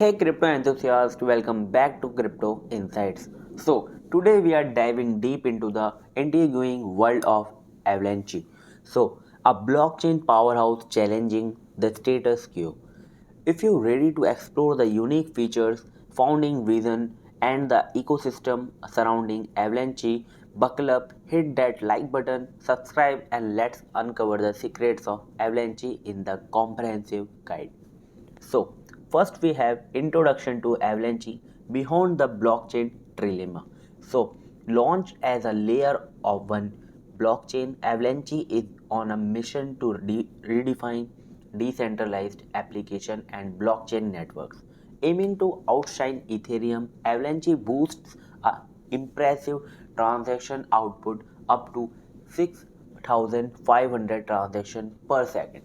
Hey crypto enthusiasts, welcome back to Crypto Insights. Today we are diving deep into the intriguing world of Avalanche. A blockchain powerhouse challenging the status quo. If you're ready to explore the unique features, founding vision, and the ecosystem surrounding Avalanche, buckle up, hit that like button, subscribe, and let's uncover the secrets of Avalanche in the comprehensive guide. So, first we have introduction to Avalanche beyond the blockchain trilemma. Launched as a layer of one blockchain, Avalanche is on a mission to redefine decentralized application and blockchain networks. Aiming to outshine Ethereum, Avalanche boasts a impressive transaction output up to 6,500 transactions per second.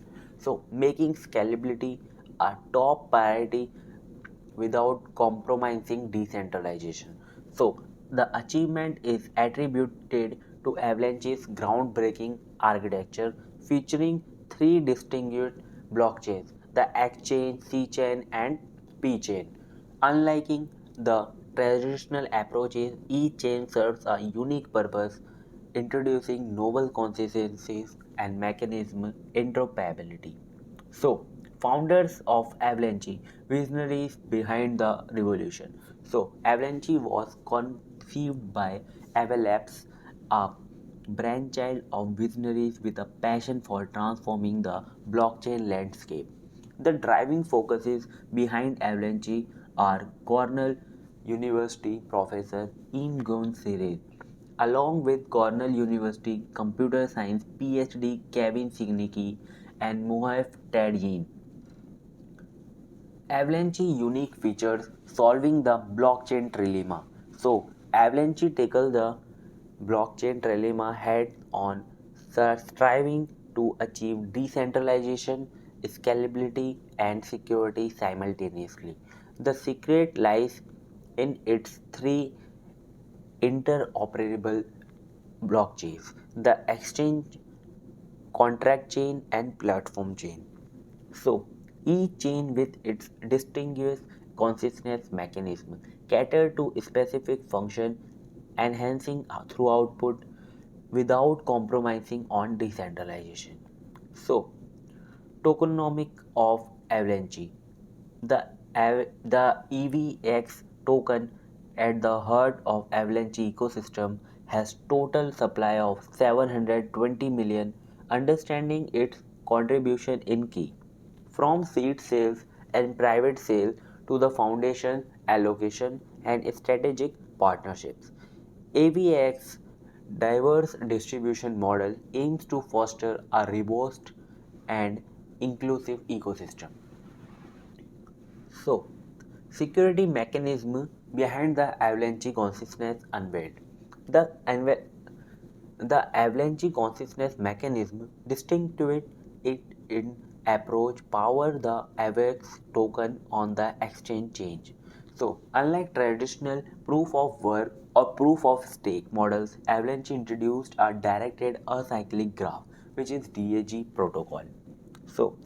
Making scalability a top priority without compromising decentralization. The achievement is attributed to Avalanche's groundbreaking architecture featuring three distinguished blockchains: the X-chain, C-chain, and P-chain. Unlike the traditional approaches, each chain serves a unique purpose, introducing novel consistencies and mechanism interoperability. Founders of Avalanche, visionaries behind the revolution. Avalanche was conceived by Avalanche, a brainchild of visionaries with a passion for transforming the blockchain landscape. The driving focuses behind Avalanche are Cornell University professor Imgun Siraj, along with Cornell University computer science PhD Kevin Signicki and Muhaif Tadyin. Avalanche unique features solving the blockchain trilemma. Avalanche tackles the blockchain trilemma head on, striving to achieve decentralization, scalability, and security simultaneously. The secret lies in its three interoperable blockchains: the exchange, contract chain, and platform chain. So, each chain with its distinguished consciousness mechanism cater to specific function, enhancing through output without compromising on decentralization. So, tokenomic of Avalanche. The EVX token at the heart of Avalanche ecosystem has total supply of 720 million, understanding its contribution in key. From seed sales and private sale to the foundation allocation and strategic partnerships. AVAX diverse distribution model aims to foster a robust and inclusive ecosystem. So, security mechanism behind the Avalanche consciousness unveiled. The, the Avalanche consciousness mechanism distinguishes it in approach power the AVAX token on the exchange change. Unlike traditional proof of work or proof of stake models, Avalanche introduced a directed acyclic graph, which is DAG protocol. So,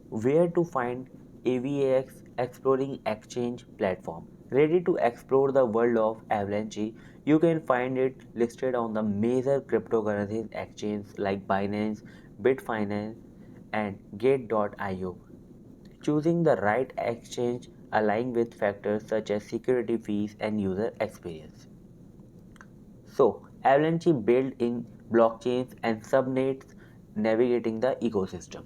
where to find AVAX Exploring Exchange platform. Ready to explore the world of Avalanche? You can find it listed on the major cryptocurrency exchanges like Binance, Bitfinex, and Gate.io. Choosing the right exchange aligns with factors such as security fees and user experience. Avalanche built in blockchains and subnets navigating the ecosystem.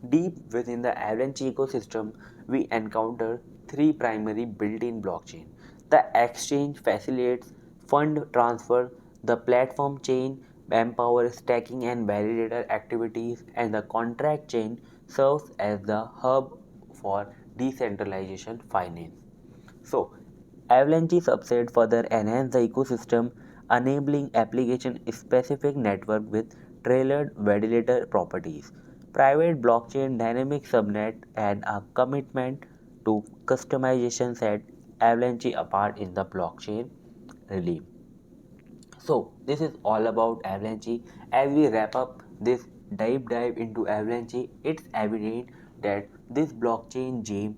Deep within the Avalanche ecosystem, we encounter three primary built-in blockchain. The exchange facilitates fund transfer, the platform chain empowers stacking and validator activities, and the contract chain serves as the hub for decentralization finance. So, Avalanche subset further enhance the ecosystem, enabling application-specific network with tailored validator properties, private blockchain dynamic subnet, and a commitment to customization set Avalanche apart in the blockchain relief. This is all about Avalanche. As we wrap up this dive into Avalanche, it's evident that this blockchain gem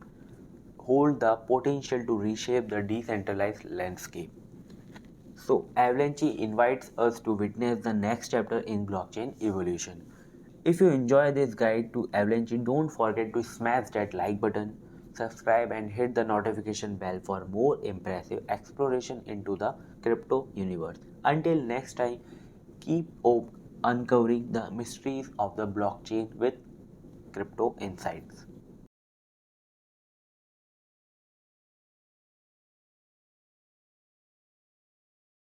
hold the potential to reshape the decentralized landscape. So, Avalanche invites us to witness the next chapter in blockchain evolution. If you enjoy this guide to Avalanche, don't forget to smash that like button, subscribe, and hit the notification bell for more impressive exploration into the crypto universe. Until next time, keep uncovering the mysteries of the blockchain with Crypto Insights.